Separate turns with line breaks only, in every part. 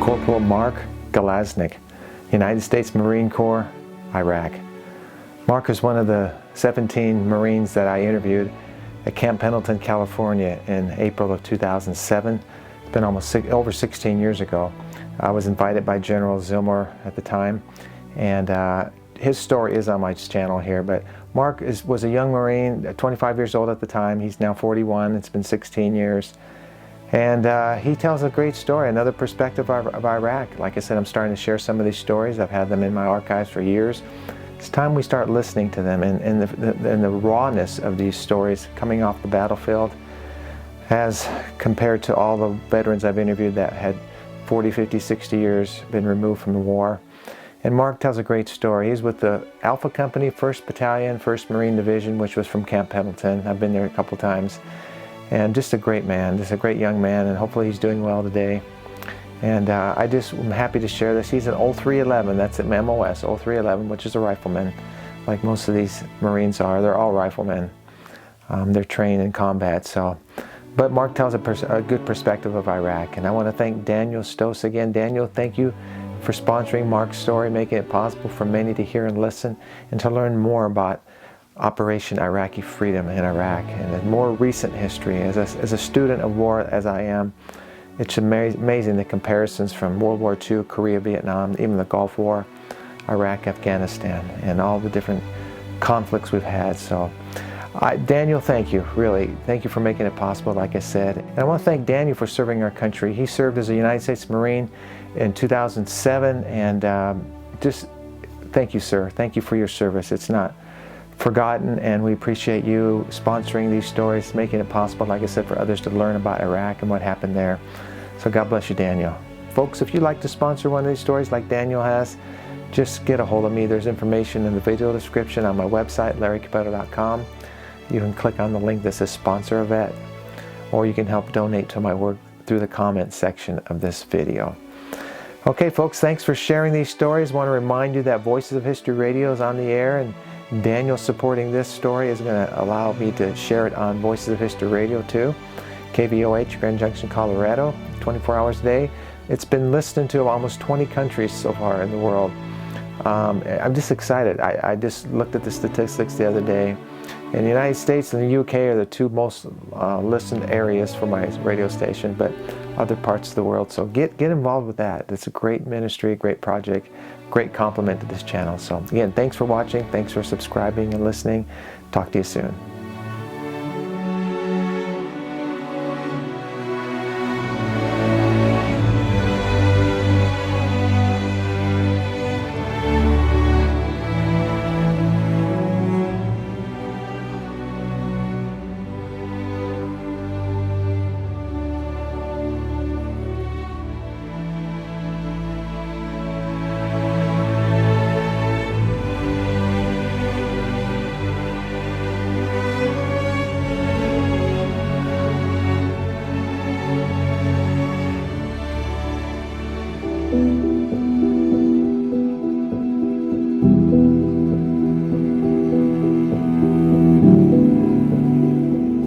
Corporal Mark Galaznik, United States Marine Corps, Iraq. Mark is one of the 17 Marines that I interviewed at Camp Pendleton, California in April of 2007. It's been over 16 years ago. I was invited by General Zillmer at the time, and his story is on my channel here. But Mark was a young Marine, 25 years old at the time. He's now 41. It's been 16 years. And he tells a great story, another perspective of Iraq. Like I said, I'm starting to share some of these stories. I've had them in my archives for years. It's time we start listening to them, and the rawness of these stories coming off the battlefield as compared to all the veterans I've interviewed that had 40, 50, 60 years been removed from the war. And Mark tells a great story. He's with the Alpha Company, 1st Battalion, 1st Marine Division, which was from Camp Pendleton. I've been there a couple times. And just a great man, just a great young man, and hopefully he's doing well today. And I'm happy to share this. He's an 0311, that's at MOS, 0311, which is a rifleman, like most of these Marines are. They're all riflemen. They're trained in combat. But Mark tells a good perspective of Iraq. And I want to thank Daniel Stos again. Daniel, thank you for sponsoring Mark's story, making it possible for many to hear and listen and to learn more about Operation Iraqi Freedom in Iraq and a more recent history. As a student of war as I am, it's amazing the comparisons from World War II, Korea, Vietnam, even the Gulf War, Iraq, Afghanistan, and all the different conflicts we've had. So Daniel, thank you, really. Thank you for making it possible, like I said. And I want to thank Daniel for serving our country. He served as a United States Marine in 2007, and just thank you, sir. Thank you for your service. It's not forgotten, and we appreciate you sponsoring these stories, making it possible, like I said, for others to learn about Iraq and what happened there. So God bless you, Daniel. Folks, if you'd like to sponsor one of these stories like Daniel has, just get a hold of me. There's information in the video description on my website, larrycapeto.com. You can click on the link that says Sponsor a Vet, or you can help donate to my work through the comments section of this video. Okay, folks, thanks for sharing these stories. I want to remind you that Voices of History Radio is on the air, and Daniel supporting this story is going to allow me to share it on Voices of History Radio too. KVOH, Grand Junction, Colorado, 24 hours a day. It's been listened to almost 20 countries so far in the world. I'm just excited. I just looked at the statistics the other day. And the United States and the UK are the two most listened areas for my radio station, but other parts of the world. So get involved with that. It's a great ministry, a great project, great compliment to this channel. So again, thanks for watching. Thanks for subscribing and listening. Talk to you soon.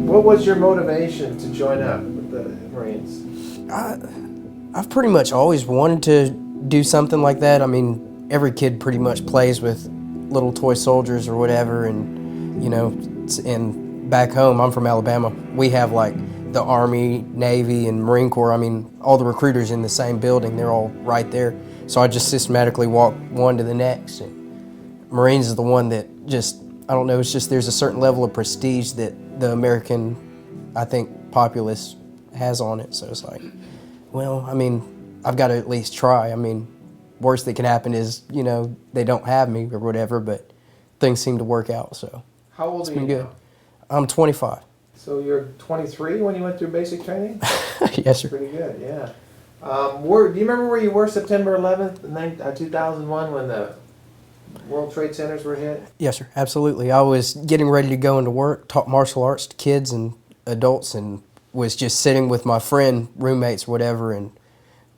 What was your motivation to join up with the Marines?
I've pretty much always wanted to do something like that. I mean, every kid pretty much plays with little toy soldiers or whatever, and you know, and back home, I'm from Alabama, we have like the Army, Navy, and Marine Corps. I mean, all the recruiters in the same building, they're all right there. So I just systematically walk one to the next. And Marines is the one that just, I don't know, it's just there's a certain level of prestige that the American, I think, populace has on it. So it's like, well, I mean, I've got to at least try. I mean, worst that can happen is, you know, they don't have me or whatever, but things seem to work out, so.
How old are you
good.
now?
I'm 25.
So you're 23 when you went through basic training?
Yes, sir.
Pretty good, yeah. Do you remember where you were September 11th, 2001 when the World Trade Centers were hit?
Yes, sir, absolutely. I was getting ready to go into work, taught martial arts to kids and adults, and was just sitting with my friend, roommates, whatever, and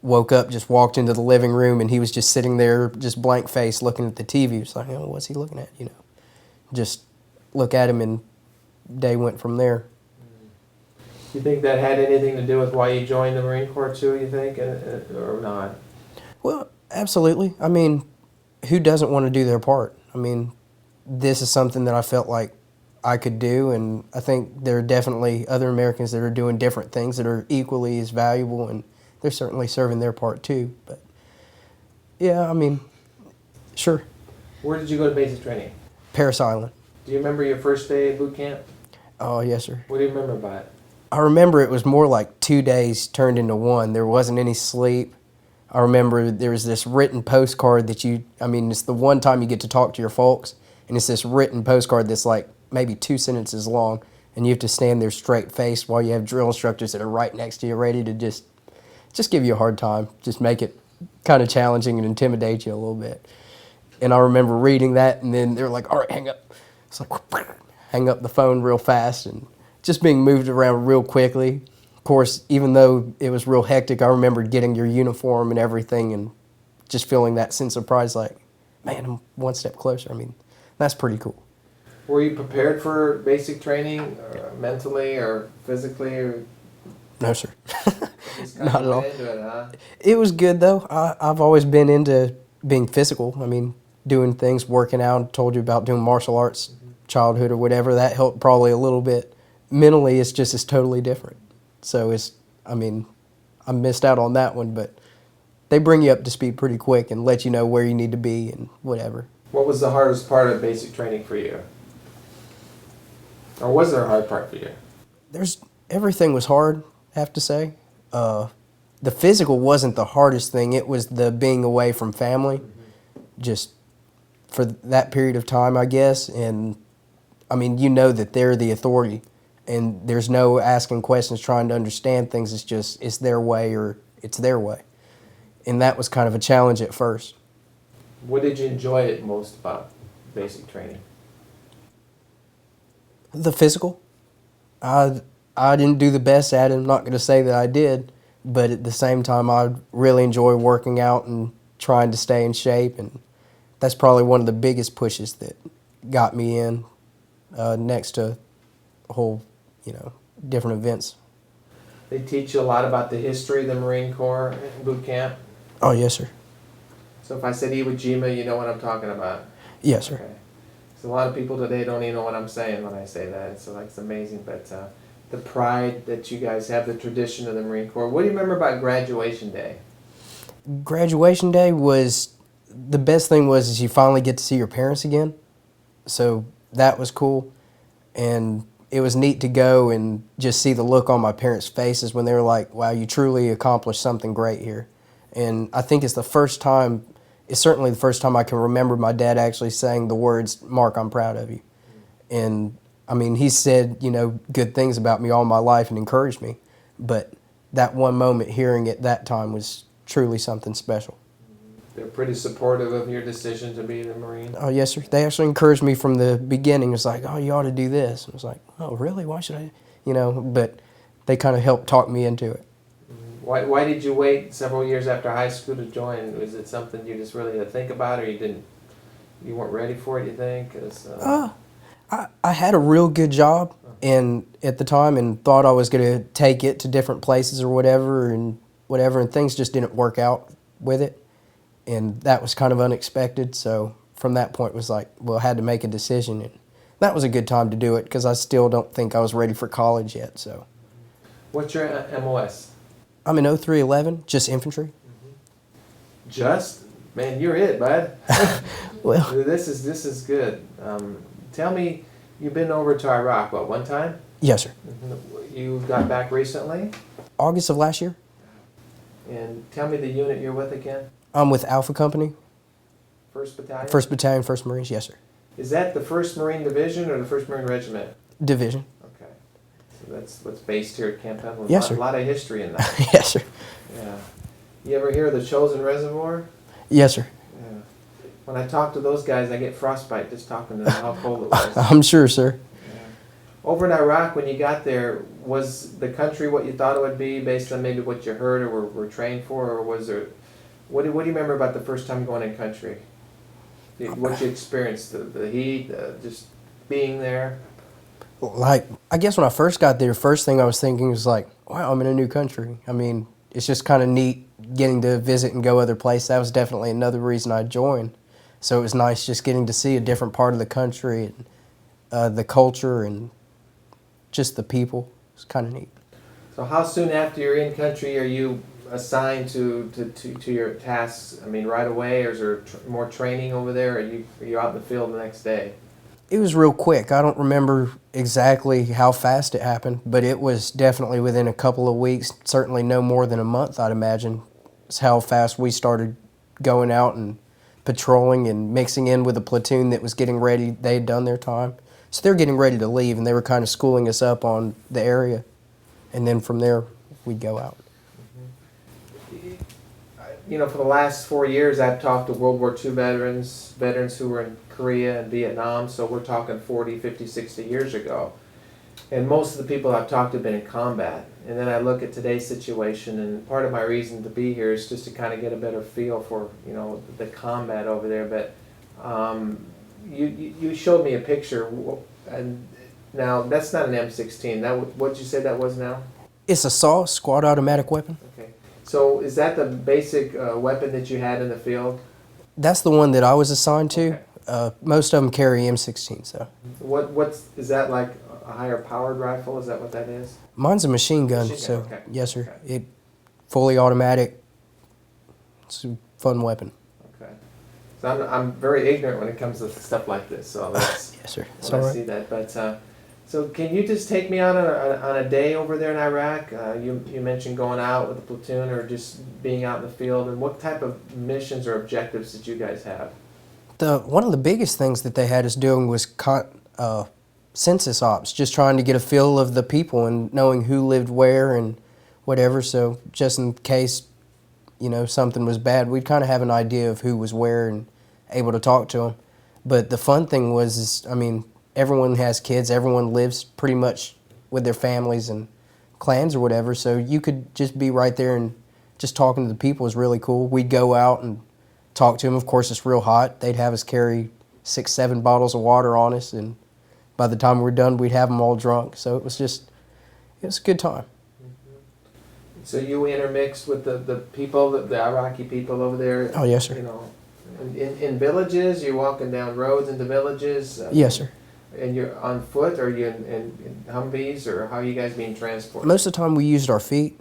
woke up, just walked into the living room, and he was just sitting there, just blank face, looking at the TV. He was like, oh, what's he looking at, you know? Just look at him, and day went from there.
You think that had anything to do with why you joined the Marine Corps too, you think, or not?
Well, absolutely. I mean, who doesn't want to do their part? I mean, this is something that I felt like I could do, and I think there are definitely other Americans that are doing different things that are equally as valuable, and they're certainly serving their part too. But yeah, I mean, sure.
Where did you go to basic training?
Paris Island.
Do you remember your first day at boot camp?
Oh, yes, sir.
What do you remember about it?
I remember it was more like 2 days turned into one. There wasn't any sleep. I remember there was this written postcard that it's the one time you get to talk to your folks, and it's this written postcard that's like maybe 2 sentences long, and you have to stand there straight-faced while you have drill instructors that are right next to you ready to just give you a hard time, just make it kind of challenging and intimidate you a little bit. And I remember reading that, and then they were like, all right, hang up. It's like, hang up the phone real fast, and just being moved around real quickly. Of course, even though it was real hectic, I remember getting your uniform and everything and just feeling that sense of pride, like, man, I'm one step closer. I mean, that's pretty cool.
Were you prepared for basic training, mentally or physically? Or
No, sir.
just
Not at all.
into it, huh?
It was good, though. I've always been into being physical. I mean, doing things, working out. Told you about doing martial arts, childhood or whatever. That helped probably a little bit. Mentally, it's totally different. So I missed out on that one, but they bring you up to speed pretty quick and let you know where you need to be and whatever.
What was the hardest part of basic training for you? Or was there a hard part for you?
Everything was hard, I have to say. The physical wasn't the hardest thing. It was the being away from family, just for that period of time, I guess. And I mean, you know that they're the authority, and there's no asking questions, trying to understand things. It's their way or it's their way. And that was kind of a challenge at first.
What did you enjoy it most about basic training?
The physical. I didn't do the best at it. I'm not going to say that I did, but at the same time, I really enjoy working out and trying to stay in shape, and that's probably one of the biggest pushes that got me in, next to a whole, different events.
They teach you a lot about the history of the Marine Corps in boot camp.
Oh, yes, sir.
So if I said Iwo Jima, you know what I'm talking about.
Yes, sir.
Okay. So a lot of people today don't even know what I'm saying when I say that. So it's amazing, but the pride that you guys have, the tradition of the Marine Corps. What do you remember about graduation day?
Graduation day was, the best thing was you finally get to see your parents again. So that was cool. And it was neat to go and just see the look on my parents' faces when they were like, wow, you truly accomplished something great here. And I think it's certainly the first time I can remember my dad actually saying the words, Mark, I'm proud of you. And I mean, he said, good things about me all my life and encouraged me. But that one moment hearing it that time was truly something special.
They're pretty supportive of your decision to be the Marine.
Oh, yes, sir. They actually encouraged me from the beginning. It was like, oh, you ought to do this. I was like, oh, really? Why should I? But they kind of helped talk me into it.
Why did you wait several years after high school to join? Was it something you just really had to think about, or you weren't ready for it, you think?
I had a real good job at the time and thought I was going to take it to different places or whatever, and things just didn't work out with it. And that was kind of unexpected. So from that point it was like, well, I had to make a decision. And that was a good time to do it because I still don't think I was ready for college yet. So.
What's your MOS?
I'm in 0311, just infantry.
Just? Man, you're it, bud.
Well,
This is good. Tell me, you've been over to Iraq, one time?
yes, sir.
You got back recently?
August of last year.
And tell me the unit you're with again?
I'm with Alpha Company.
1st Battalion?
1st Battalion, 1st Marines, yes, sir.
Is that the 1st Marine Division or the 1st Marine Regiment?
Division.
Okay. So that's what's based here at Camp Pendleton.
Yes, sir.
A lot of history in that.
Yes, sir.
Yeah. You ever hear of the Chosen Reservoir?
Yes, sir.
Yeah. When I talk to those guys, I get frostbite just talking to them how cold it was.
I'm sure, sir.
Yeah. Over in Iraq, when you got there, was the country what you thought it would be based on maybe what you heard or were trained for, or was there? What do you remember about the first time going in country? What you experienced, the heat, just being there?
Like, I guess when I first got there, first thing I was thinking was like, wow, I'm in a new country. I mean, it's just kind of neat getting to visit and go other places, that was definitely another reason I joined. So it was nice just getting to see a different part of the country, and the culture, and just the people. It's kind of neat.
So how soon after you're in country are you assigned to your tasks? I mean, right away, or is there more training over there? Or are you out in the field the next day?
It was real quick. I don't remember exactly how fast it happened, but it was definitely within a couple of weeks, certainly no more than a month, I'd imagine. It's how fast we started going out and patrolling and mixing in with a platoon that was getting ready. They had done their time. So they're getting ready to leave, and they were kind of schooling us up on the area. And then from there, we'd go out.
You know, for the last 4 years, I've talked to World War II veterans who were in Korea and Vietnam, so we're talking 40, 50, 60 years ago. And most of the people I've talked to have been in combat. And then I look at today's situation, and part of my reason to be here is just to kind of get a better feel for, you know, the combat over there. But you showed me a picture, and now that's not an M16. What'd you say that was now?
It's a SAW, squad automatic weapon.
Okay. So is that the basic weapon that you had in the field?
That's the one that I was assigned to.
Okay.
Most of them carry M16s, though.
Is that like a higher powered rifle? Is that what that is?
Mine's a machine gun, so
okay.
yes, sir.
Okay.
It fully automatic. It's a fun weapon.
Okay. So I'm very ignorant when it comes to stuff like this. So that's
Yes, sir. It's
when
all
I
right.
see that. But so can you just take me out on a day over there in Iraq? You mentioned going out with a platoon or just being out in the field, and what type of missions or objectives did you guys have?
One of the biggest things that they had us doing was census ops, just trying to get a feel of the people and knowing who lived where and whatever. So just in case, you know, something was bad, we'd kind of have an idea of who was where and able to talk to them. But the fun thing was, I mean, everyone has kids, everyone lives pretty much with their families and clans or whatever, so you could just be right there and just talking to the people is really cool. We'd go out and talk to them. Of course, it's real hot. They'd have us carry 6, 7 bottles of water on us, and by the time we were done, we'd have them all drunk. So it was a good time.
So you intermixed with the people, the Iraqi people over there?
Oh, yes, sir.
You know, in villages, you're walking down roads into villages?
Yes, sir.
And you're on foot, or are you in Humvees, or how are you guys being transported?
Most of the time we used our feet.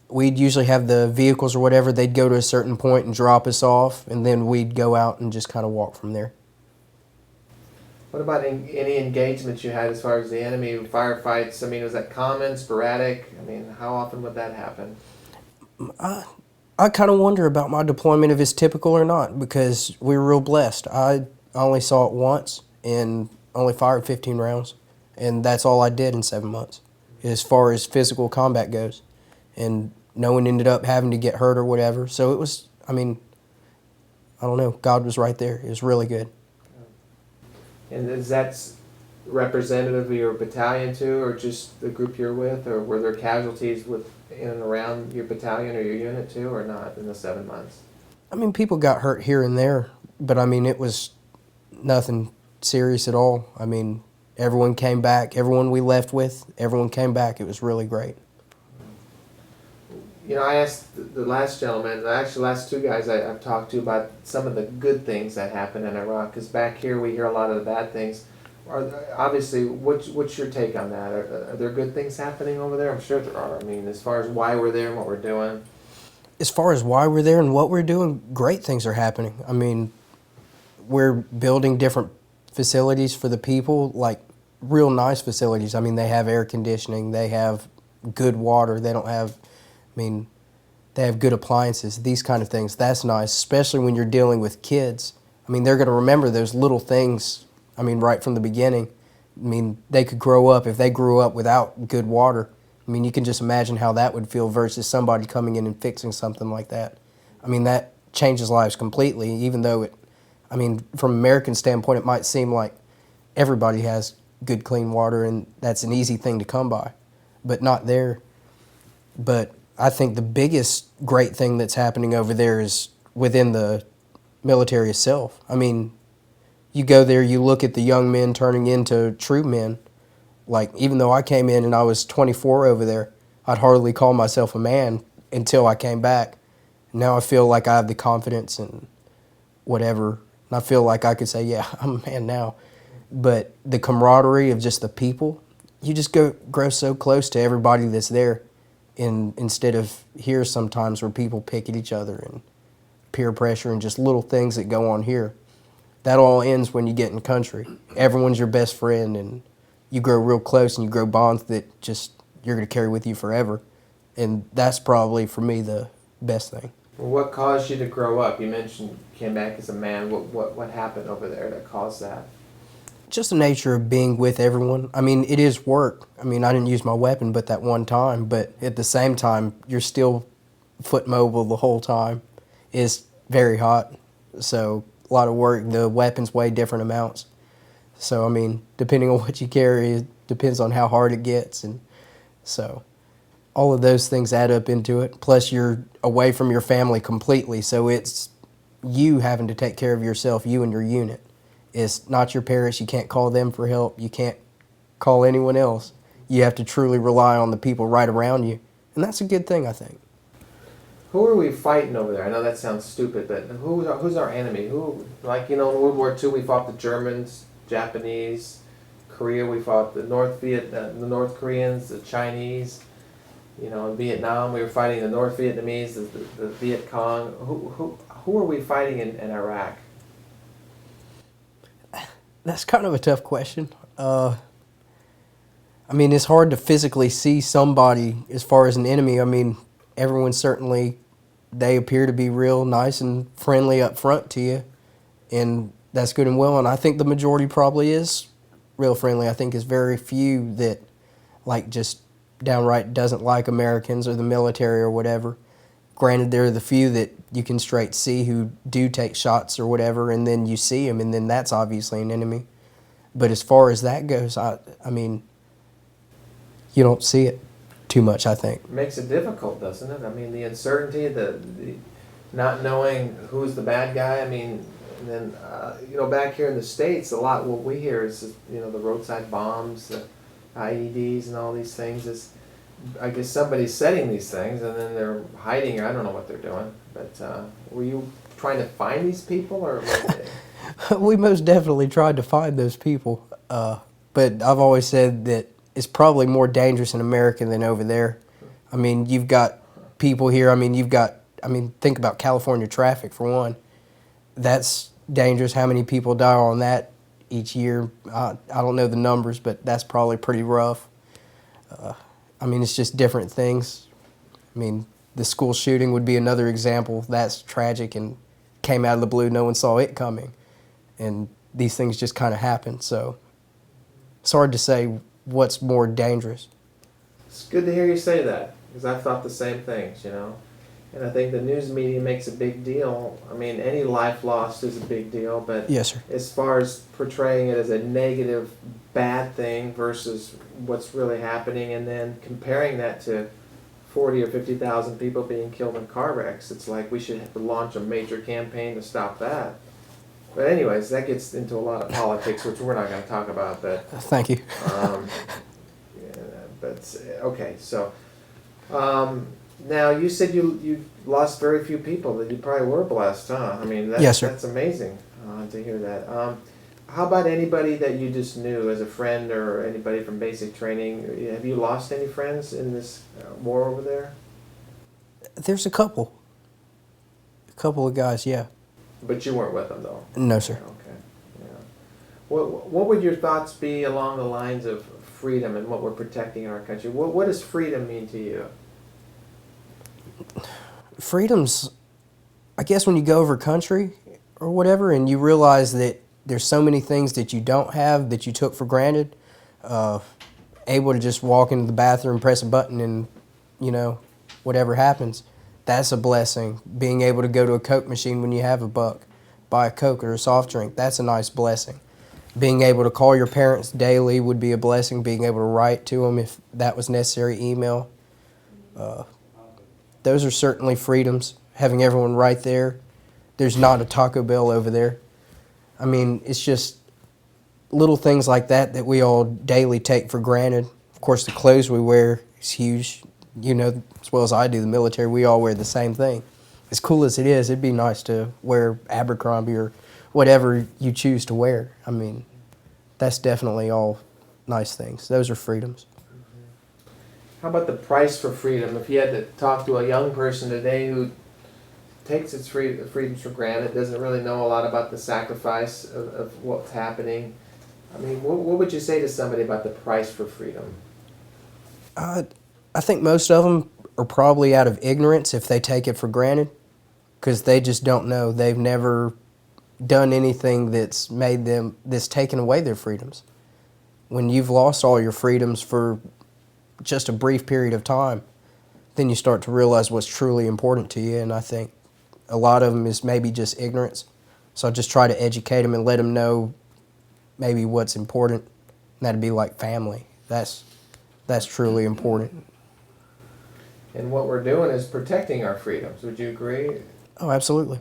We'd usually have the vehicles or whatever, they'd go to a certain point and drop us off, and then we'd go out and just kind of walk from there.
What about any engagements you had as far as the enemy firefights? I mean, was that common, sporadic? I mean, how often would that happen?
I kind of wonder about my deployment if it's typical or not, because we were real blessed. I only saw it once and only fired 15 rounds, and that's all I did in 7 months as far as physical combat goes. And no one ended up having to get hurt or whatever. So it was, I mean, I don't know, God was right there. It was really good.
And is that representative of your battalion too, or just the group you're with, or were there casualties in and around your battalion or your unit too, or not in the 7 months?
I mean, people got hurt here and there, but I mean, it was nothing serious at all. I mean, everyone came back. Everyone we left with, everyone came back. It was really great.
You know, I asked the last gentleman, actually the last two guys I've talked to, about some of the good things that happen in Iraq, because back here we hear a lot of the bad things. Obviously, what's your take on that? Are there good things happening over there? I'm sure there are. I mean, as far as why we're there and what we're doing.
As far as why we're there and what we're doing, great things are happening. I mean, we're building different facilities for the people, like real nice facilities. I mean, they have air conditioning, they have good water, they have good appliances, these kind of things. That's nice, especially when you're dealing with kids. I mean, they're going to remember those little things, I mean, right from the beginning. I mean, they could grow up, if they grew up without good water, I mean, you can just imagine how that would feel versus somebody coming in and fixing something like that. I mean, that changes lives completely, even though I mean, from an American standpoint, it might seem like everybody has good, clean water and that's an easy thing to come by, but not there. But I think the biggest great thing that's happening over there is within the military itself. I mean, you go there, you look at the young men turning into true men. Like, even though I came in and I was 24 over there, I'd hardly call myself a man until I came back. Now I feel like I have the confidence and whatever. And I feel like I could say, yeah, I'm a man now. But the camaraderie of just the people, you just grow so close to everybody that's there, instead of here sometimes where people pick at each other and peer pressure and just little things that go on here. That all ends when you get in country. Everyone's your best friend, and you grow real close and you grow bonds that just you're going to carry with you forever. And that's probably, for me, the best thing.
Well, what caused you to grow up? You mentioned you came back as a man. What happened over there that caused that?
Just the nature of being with everyone. I mean, it is work. I mean, I didn't use my weapon but that one time, but at the same time, you're still foot mobile the whole time. It's very hot, so a lot of work. The weapons weigh different amounts. So, I mean, depending on what you carry, it depends on how hard it gets. And so all of those things add up into it. Plus, you're away from your family completely, so it's you having to take care of yourself, you and your unit. It's not your parents. You can't call them for help. You can't call anyone else. You have to truly rely on the people right around you. And that's a good thing, I think.
Who are we fighting over there? I know that sounds stupid, but who's our enemy? Who, like, in World War II, we fought the Germans, Japanese. Korea, we fought the the North Koreans, the Chinese. In Vietnam, we were fighting the North Vietnamese, the Viet Cong. Who are we fighting in Iraq?
That's kind of a tough question. I mean, it's hard to physically see somebody as far as an enemy. I mean, everyone certainly, they appear to be real nice and friendly up front to you, and that's good and well. And I think the majority probably is real friendly. I think it's very few that, like, just downright doesn't like Americans or the military or whatever. Granted, there are the few that you can straight see who do take shots or whatever, and then you see them, and then that's obviously an enemy. But as far as that goes, I mean, you don't see it too much, I think.
It makes it difficult, doesn't it? I mean, the uncertainty, the not knowing who's the bad guy. I mean, and then, back here in the States, a lot what we hear is, the roadside bombs, the IEDs and all these things is, I guess somebody's setting these things and then they're hiding. I don't know what they're doing. But were you trying to find these people, or?
We most definitely tried to find those people. But I've always said that it's probably more dangerous in America than over there. I mean, you've got people here. I mean, think about California traffic for one. That's dangerous. How many people die on that each year? I don't know the numbers, but that's probably pretty rough. I mean, it's just different things. I mean, the school shooting would be another example. That's tragic and came out of the blue. No one saw it coming. And these things just kind of happen. So it's hard to say what's more dangerous.
It's good to hear you say that, because I've thought the same things, And I think the news media makes a big deal. I mean, any life lost is a big deal, but
yes, sir.
As far as portraying it as a negative, bad thing versus what's really happening, and then comparing that to 40 or 50,000 people being killed in car wrecks, it's like we should have to launch a major campaign to stop that. But anyways, that gets into a lot of politics, which we're not going to talk about. But
thank you.
Okay, so. Now, you said you lost very few people, that you probably were blessed, huh? I mean,
yes, sir.
That's amazing to hear that. How about anybody that you just knew as a friend or anybody from basic training? Have you lost any friends in this war over there?
There's a couple. A couple of guys, yeah.
But you weren't with them, though?
No, sir.
Okay, yeah. What would your thoughts be along the lines of freedom and what we're protecting in our country? What does freedom mean to you?
Freedom's, I guess, when you go over country or whatever and you realize that there's so many things that you don't have that you took for granted, able to just walk into the bathroom, press a button, and, whatever happens, that's a blessing. Being able to go to a Coke machine when you have a buck, buy a Coke or a soft drink, that's a nice blessing. Being able to call your parents daily would be a blessing. Being able to write to them if that was necessary, email. Those are certainly freedoms, having everyone right there. There's not a Taco Bell over there. I mean, it's just little things like that we all daily take for granted. Of course, the clothes we wear is huge. As well as I do, the military, we all wear the same thing. as cool as it is, it'd be nice to wear Abercrombie or whatever you choose to wear. I mean, that's definitely all nice things. Those are freedoms.
How about the price for freedom? If you had to talk to a young person today who takes its freedoms for granted, doesn't really know a lot about the sacrifice of what's happening, I mean, what would you say to somebody about the price for freedom?
I think most of them are probably out of ignorance if they take it for granted, because they just don't know. They've never done anything that's taken away their freedoms. When you've lost all your freedoms for just a brief period of time, then you start to realize what's truly important to you. And I think a lot of them is maybe just ignorance. So I just try to educate them and let them know maybe what's important. And that'd be like family. That's truly important.
And what we're doing is protecting our freedoms. Would you agree?
Oh, absolutely.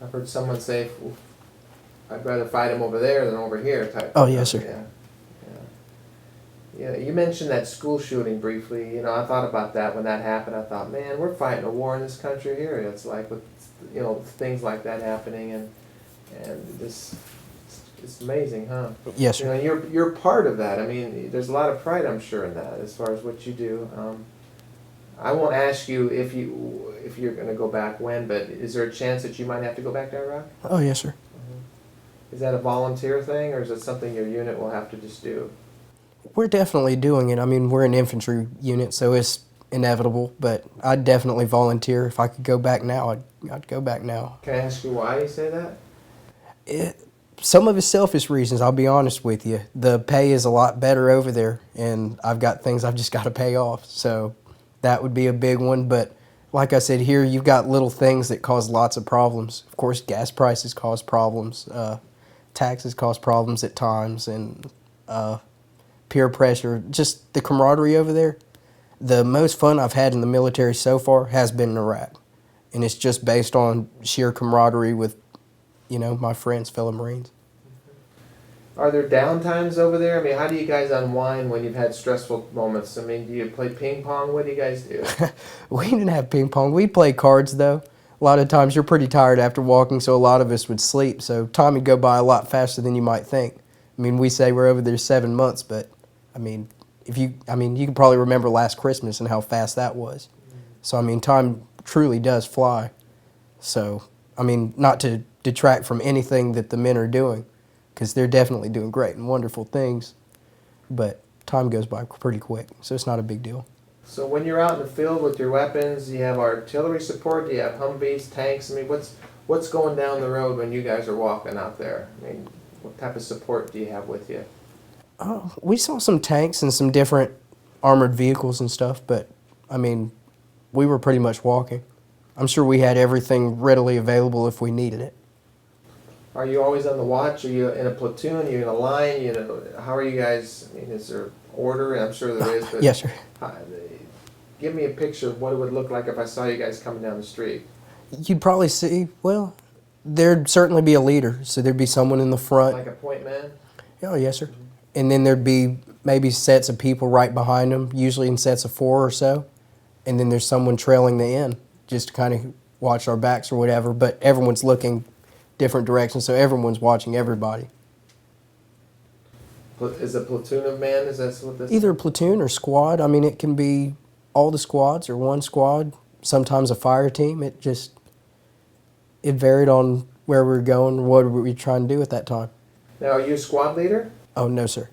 I've heard someone say, I'd rather fight him over there than over here type.
Oh, yes, sir.
Yeah, you mentioned that school shooting briefly. You know, I thought about that when that happened. I thought, man, we're fighting a war in this country here. It's like with, you know, things like that happening, and this, it's amazing, huh?
Yes, sir.
You know, you're part of that. I mean, there's a lot of pride, I'm sure, in that as far as what you do. I won't ask you if you're going to go back when, but is there a chance that you might have to go back to Iraq?
Oh, yes, sir.
Is that a volunteer thing, or is it something your unit will have to just do?
We're definitely doing it. I mean, we're an infantry unit, so it's inevitable, but I'd definitely volunteer. If I could go back now, I'd go back now.
Can I ask you why you say that?
Some of it's selfish reasons, I'll be honest with you. The pay is a lot better over there, and I've got things I've just got to pay off, so that would be a big one. But like I said, here you've got little things that cause lots of problems. Of course, gas prices cause problems. Taxes cause problems at times, and peer pressure, just the camaraderie over there. The most fun I've had in the military so far has been in Iraq, and it's just based on sheer camaraderie with, you know, my friends, fellow Marines.
Are there downtimes over there? I mean, how do you guys unwind when you've had stressful moments? I mean, do you play ping pong? What do you guys do?
We didn't have ping pong. We play cards, though. A lot of times you're pretty tired after walking, so a lot of us would sleep, so time would go by a lot faster than you might think. I mean, we say we're over there 7 months, but I mean, you can probably remember last Christmas and how fast that was. So, I mean, time truly does fly. So, I mean, not to detract from anything that the men are doing, because they're definitely doing great and wonderful things, but time goes by pretty quick, so it's not a big deal.
So when you're out in the field with your weapons, do you have artillery support? Do you have Humvees, tanks? I mean, what's going down the road when you guys are walking out there? I mean, what type of support do you have with you?
We saw some tanks and some different armored vehicles and stuff, but, I mean, we were pretty much walking. I'm sure we had everything readily available if we needed it.
Are you always on the watch? Are you in a platoon? Are you in a line? You know, how are you guys? I mean, is there order? I'm sure there is. But
Yes, sir.
Give me a picture of what it would look like if I saw you guys coming down the street.
You'd probably see, well, there'd certainly be a leader, so there'd be someone in the front.
Like a point man?
Oh, yes, sir. And then there'd be maybe sets of people right behind them, usually in sets of 4 or so. And then there's someone trailing the end, just to kind of watch our backs or whatever. But everyone's looking different directions, so everyone's watching everybody.
Is a platoon of men? Is that what this?
Either a platoon or squad. I mean, it can be all the squads or one squad. Sometimes a fire team. It varied on where we were going, what we were trying to do at that time.
Now, are you a squad leader?
Oh, no, sir.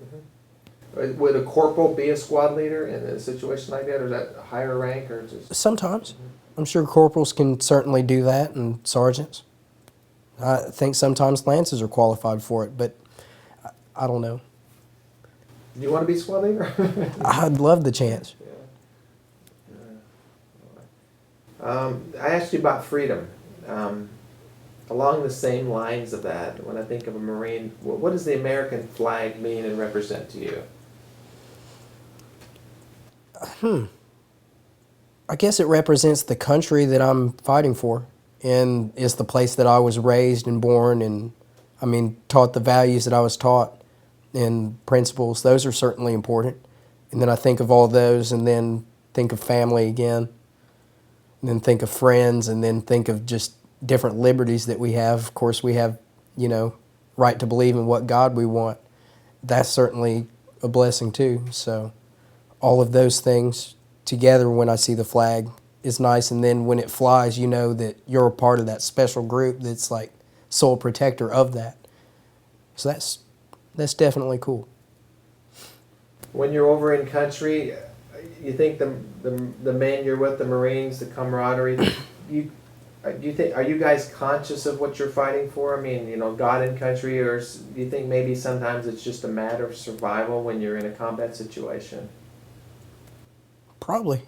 Mm-hmm. Would a corporal be a squad leader in a situation like that, or is that a higher rank, or just?
Sometimes. I'm sure corporals can certainly do that, and sergeants. I think sometimes lances are qualified for it, but I don't know.
Do you want to be squad leader?
I'd love the chance.
I asked you about freedom. Along the same lines of that, when I think of a Marine, what does the American flag mean and represent to you?
I guess it represents the country that I'm fighting for, and it's the place that I was raised and born, and I mean, taught the values that I was taught and principles. Those are certainly important. And then I think of all those and then think of family again. And and then think of friends, and then think of just different liberties that we have. Of course, we have, right to believe in what God we want. That's certainly a blessing too. So all of those things together when I see the flag is nice. And then when it flies, you know that you're a part of that special group that's like sole protector of that. So that's definitely cool.
When you're over in country, you think the men you're with, the Marines, the camaraderie, do you think, are you guys conscious of what you're fighting for? I mean, God in country, or do you think maybe sometimes it's just a matter of survival when you're in a combat situation?
Probably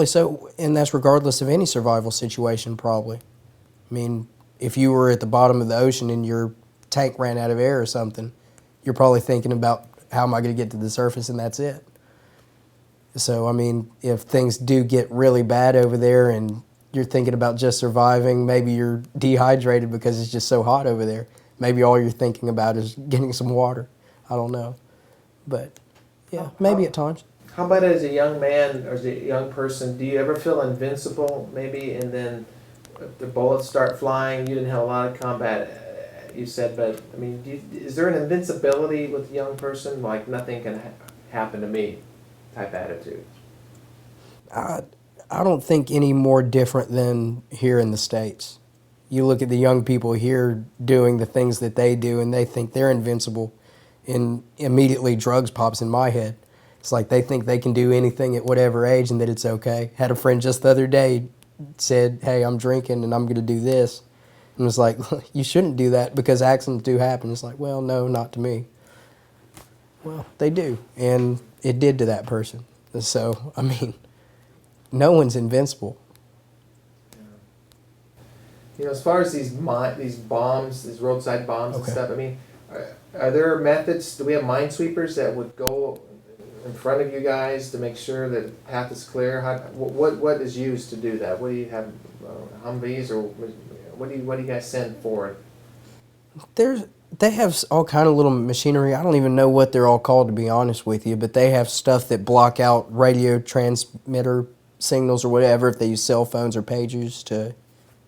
so, and that's regardless of any survival situation, probably. I mean, if you were at the bottom of the ocean and your tank ran out of air or something, you're probably thinking about how am I going to get to the surface, and that's it. So, I mean, if things do get really bad over there and you're thinking about just surviving, maybe you're dehydrated because it's just so hot over there. Maybe all you're thinking about is getting some water. I don't know. But, yeah, maybe at times.
How about as a young man or as a young person, do you ever feel invincible maybe, and then if the bullets start flying, you didn't have a lot of combat, you said, but I mean, is there an invincibility with a young person, like nothing can happen to me type attitude?
I don't think any more different than here in the States. You look at the young people here doing the things that they do, and they think they're invincible, and immediately drugs pops in my head. It's like they think they can do anything at whatever age and that it's okay. Had a friend just the other day said, hey, I'm drinking and I'm going to do this. And it's like, you shouldn't do that because accidents do happen. It's like, well, no, not to me. Well, they do, and it did to that person. So, I mean, no one's invincible.
As far as these bombs, these roadside bombs and
Okay.
stuff, I mean, are there methods, do we have minesweepers that would go in front of you guys to make sure that the path is clear? What is used to do that? What do you have, Humvees, or what do you guys send for it?
They have all kind of little machinery. I don't even know what they're all called, to be honest with you, but they have stuff that block out radio transmitter signals or whatever if they use cell phones or pagers to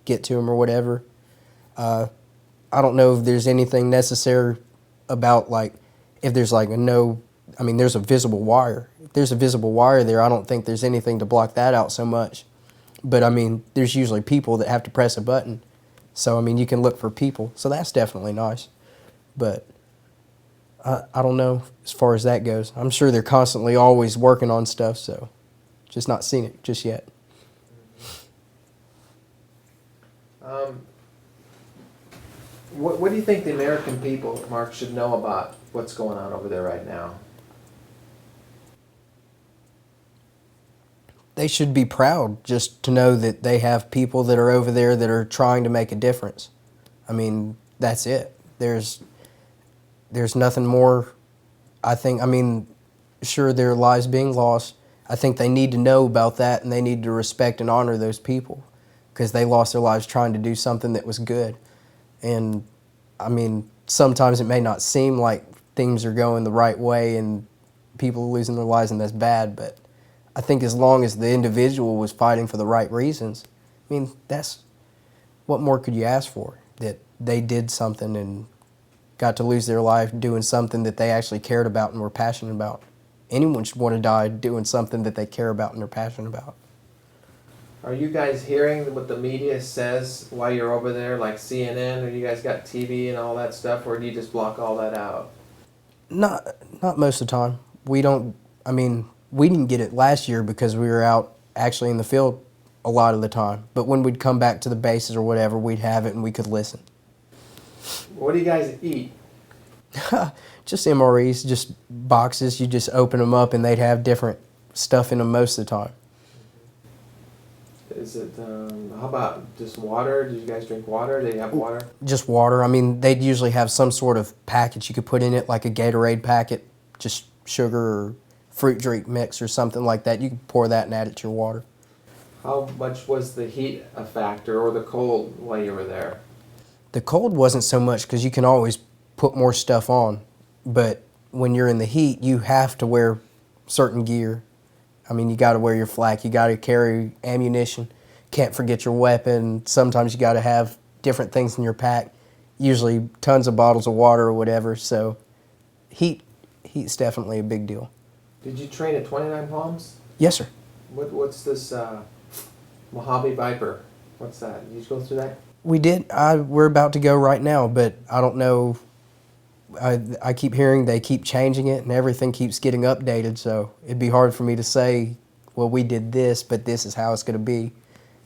get to them or whatever. I don't know if there's anything necessary about, like, if there's like there's a visible wire. If there's a visible wire there, I don't think there's anything to block that out so much. But, I mean, there's usually people that have to press a button. So, I mean, you can look for people. So that's definitely nice. But I don't know as far as that goes. I'm sure they're constantly always working on stuff, so just not seen it just yet.
What do you think the American people, Mark, should know about what's going on over there right now?
They should be proud just to know that they have people that are over there that are trying to make a difference. I mean, that's it. There's nothing more. I think, sure, there are lives being lost. I think they need to know about that, and they need to respect and honor those people because they lost their lives trying to do something that was good. And, sometimes it may not seem like things are going the right way and people are losing their lives, and that's bad, but I think as long as the individual was fighting for the right reasons, that's what more could you ask for? That they did something and got to lose their life doing something that they actually cared about and were passionate about. Anyone should want to die doing something that they care about and are passionate about.
Are you guys hearing what the media says while you're over there, like CNN, or you guys got TV and all that stuff, or do you just block all that out?
Not most of the time. We didn't get it last year because we were out actually in the field a lot of the time. But when we'd come back to the bases or whatever, we'd have it and we could listen.
What do you guys eat?
Just MREs, just boxes. You just open them up and they'd have different stuff in them most of the time.
Is it, how about just water? Do you guys drink water? Do you have water?
Just water. They'd usually have some sort of package you could put in it, like a Gatorade packet, just sugar or fruit drink mix or something like that. You could pour that and add it to your water.
How much was the heat a factor, or the cold while you were there?
The cold wasn't so much because you can always put more stuff on. But when you're in the heat, you have to wear certain gear. You got to wear your flak. You got to carry ammunition can't forget your weapon. Sometimes you got to have different things in your pack, usually tons of bottles of water or whatever. So heat's definitely a big deal.
Did you train at 29 Palms?
Yes, sir.
What's this Mojave Viper? What's that? Did you go through that?
We did. We're about to go right now, but I don't know. I keep hearing they keep changing it and everything keeps getting updated, so it'd be hard for me to say, well, we did this, but this is how it's going to be.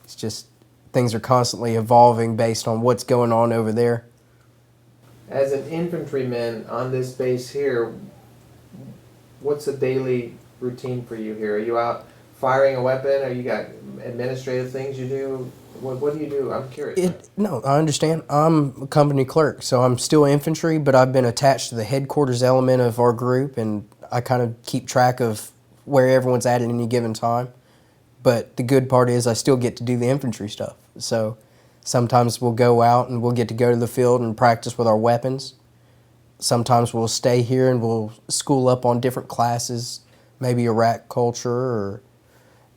It's just things are constantly evolving based on what's going on over there.
As an infantryman on this base here, what's a daily routine for you here? Are you out firing a weapon? Or you got administrative things you do? What do you do? I'm curious.
No, I understand. I'm a company clerk, so I'm still infantry, but I've been attached to the headquarters element of our group, and I kind of keep track of where everyone's at any given time. But the good part is I still get to do the infantry stuff. So sometimes we'll go out and we'll get to go to the field and practice with our weapons. Sometimes we'll stay here and we'll school up on different classes, maybe Iraq culture or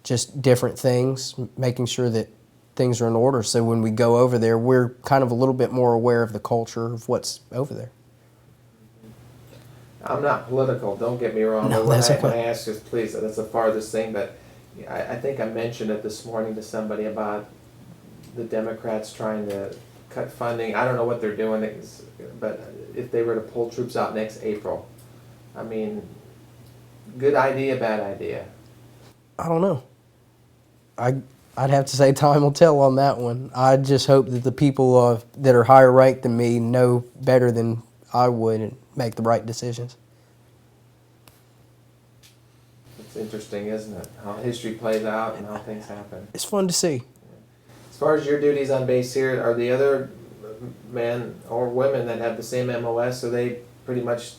just different things, making sure that things are in order. So when we go over there, we're kind of a little bit more aware of the culture of what's over there.
I'm not political, don't get me wrong.
No,
but when
that's okay.
when I ask this, please, that's the farthest thing, but I think I mentioned it this morning to somebody about the Democrats trying to cut funding. I don't know what they're doing, but if they were to pull troops out next April, I mean, good idea, bad idea?
I don't know. I'd have to say time will tell on that one. I just hope that the people that are higher ranked than me know better than I would and make the right decisions.
It's interesting, isn't it? How history plays out and how things happen.
It's fun to see.
As far as your duties on base here, are the other men or women that have the same MOS, are they pretty much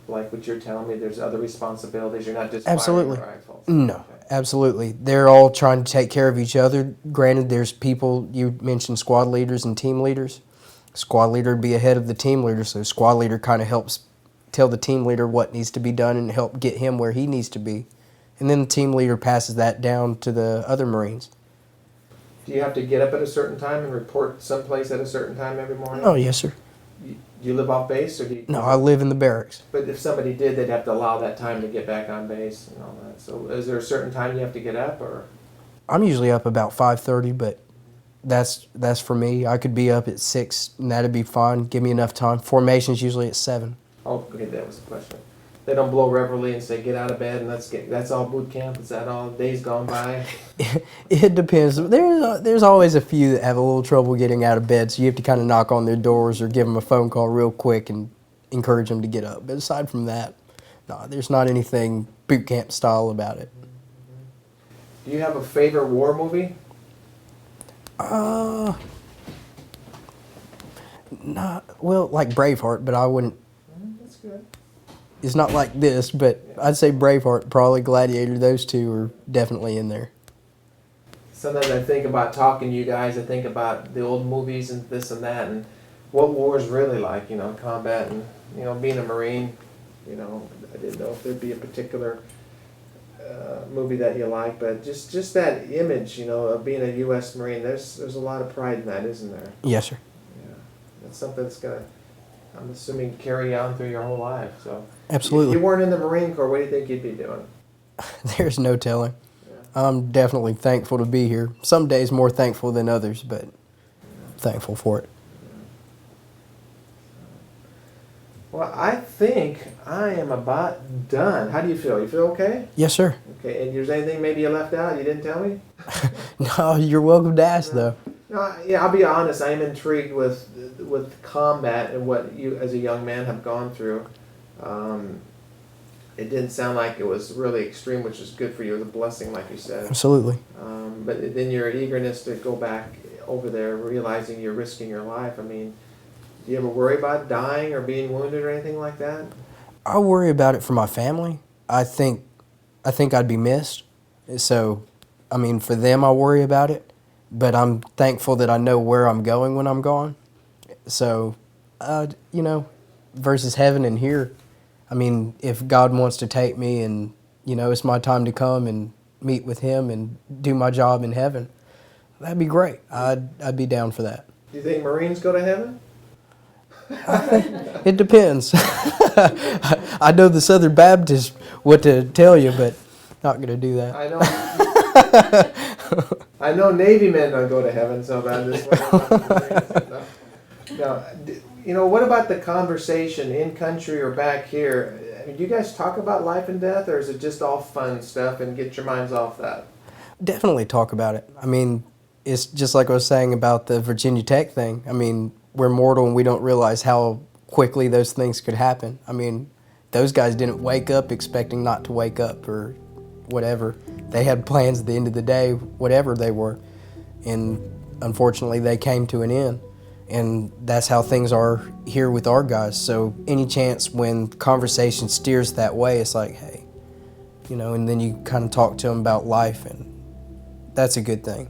like what you're telling me? There's other responsibilities. You're not just
Absolutely.
firing rifles.
No,
Okay.
absolutely. They're all trying to take care of each other. Granted, there's people, you mentioned squad leaders and team leaders. Squad leader would be ahead of the team leader, so squad leader kind of helps tell the team leader what needs to be done and help get him where he needs to be. And then the team leader passes that down to the other Marines.
Do you have to get up at a certain time and report someplace at a certain time every morning?
Oh, yes, sir.
Do you live off base, or do you?
No, I live in the barracks.
But if somebody did, they'd have to allow that time to get back on base and all that. So is there a certain time you have to get up, or?
I'm usually up about 5:30, but that's for me. I could be up at 6, and that'd be fine. Give me enough time. Formation's usually at 7.
Oh, okay, that was the question. They don't blow reveille and say, get out of bed and that's all boot camp? Is that all days gone by?
It depends. There's always a few that have a little trouble getting out of bed, so you have to kind of knock on their doors or give them a phone call real quick and encourage them to get up. But aside from that, no, there's not anything boot camp style about it.
Do you have a favorite war movie?
Not well, like Braveheart, but I wouldn't.
That's good.
It's not like this, but I'd say Braveheart, probably Gladiator. Those two are definitely in there.
Sometimes I think about talking to you guys, I think about the old movies and this and that, and what war is really like, combat and, being a Marine, I didn't know if there'd be a particular movie that you like, but just that image, of being a U.S. Marine, there's a lot of pride in that, isn't there?
Yes, sir.
Yeah. That's something that's going to, I'm assuming, carry on through your whole life, so.
Absolutely.
If you weren't in the Marine Corps, what do you think you'd be doing?
There's no telling.
Yeah.
I'm definitely thankful to be here. Some days more thankful than others, but thankful for it.
Well, I think I am about done. How do you feel? You feel okay?
Yes, sir.
Okay, and there's anything maybe you left out you didn't tell me?
No, you're welcome to ask, though.
No, yeah, I'll be honest. I am intrigued with combat and what you, as a young man, have gone through. It didn't sound like it was really extreme, which is good for you. It was a blessing, like you said.
Absolutely.
But then your eagerness to go back over there, realizing you're risking your life. I mean, do you ever worry about dying or being wounded or anything like that?
I worry about it for my family. I think I'd be missed. So, I mean, for them, I worry about it. But I'm thankful that I know where I'm going when I'm gone. So, versus heaven and here, I mean, if God wants to take me and, it's my time to come and meet with Him and do my job in heaven, That'd be great. I'd be down for that.
Do you think Marines go to heaven?
It depends. I know the Southern Baptist what to tell you, but not going to do that.
I know. I know Navy men don't go to heaven, so I'm just wondering. No, you know, what about the conversation in country or back here? I mean, do you guys talk about life and death, or is it just all fun stuff and get your minds off that?
Definitely talk about it. I mean, it's just like I was saying about the Virginia Tech thing. I mean, we're mortal and we don't realize how quickly those things could happen. I mean, those guys didn't wake up expecting not to wake up or whatever. They had plans at the end of the day, whatever they were. And unfortunately, they came to an end. And that's how things are here with our guys. So any chance when conversation steers that way, it's like, hey, you know, and then you kind of talk to them about life, and that's a good thing.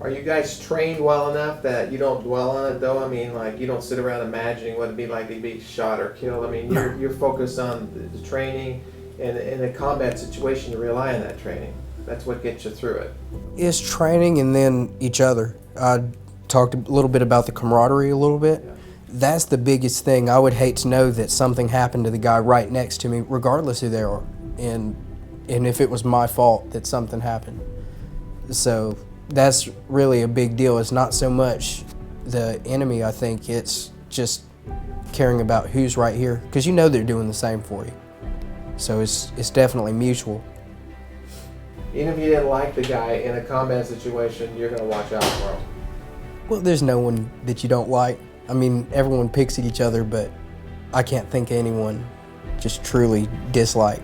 Are you guys trained well enough that you don't dwell on it, though? I mean, like, you don't sit around imagining what it'd be like to be shot or killed. I mean, you're focused on the training, and in a combat situation, you rely on that training. That's what gets you through it.
It's training and then each other. I talked a little bit about the camaraderie a little bit.
Yeah.
That's the biggest thing. I would hate to know that something happened to the guy right next to me, regardless who they are, and if it was my fault that something happened. So that's really a big deal. It's not so much the enemy, I think. It's just caring about who's right here, because you know they're doing the same for you. So it's definitely mutual.
Even if you didn't like the guy in a combat situation, you're going to watch out for him.
Well, there's no one that you don't like. I mean, everyone picks at each other, but I can't think of anyone just truly dislike.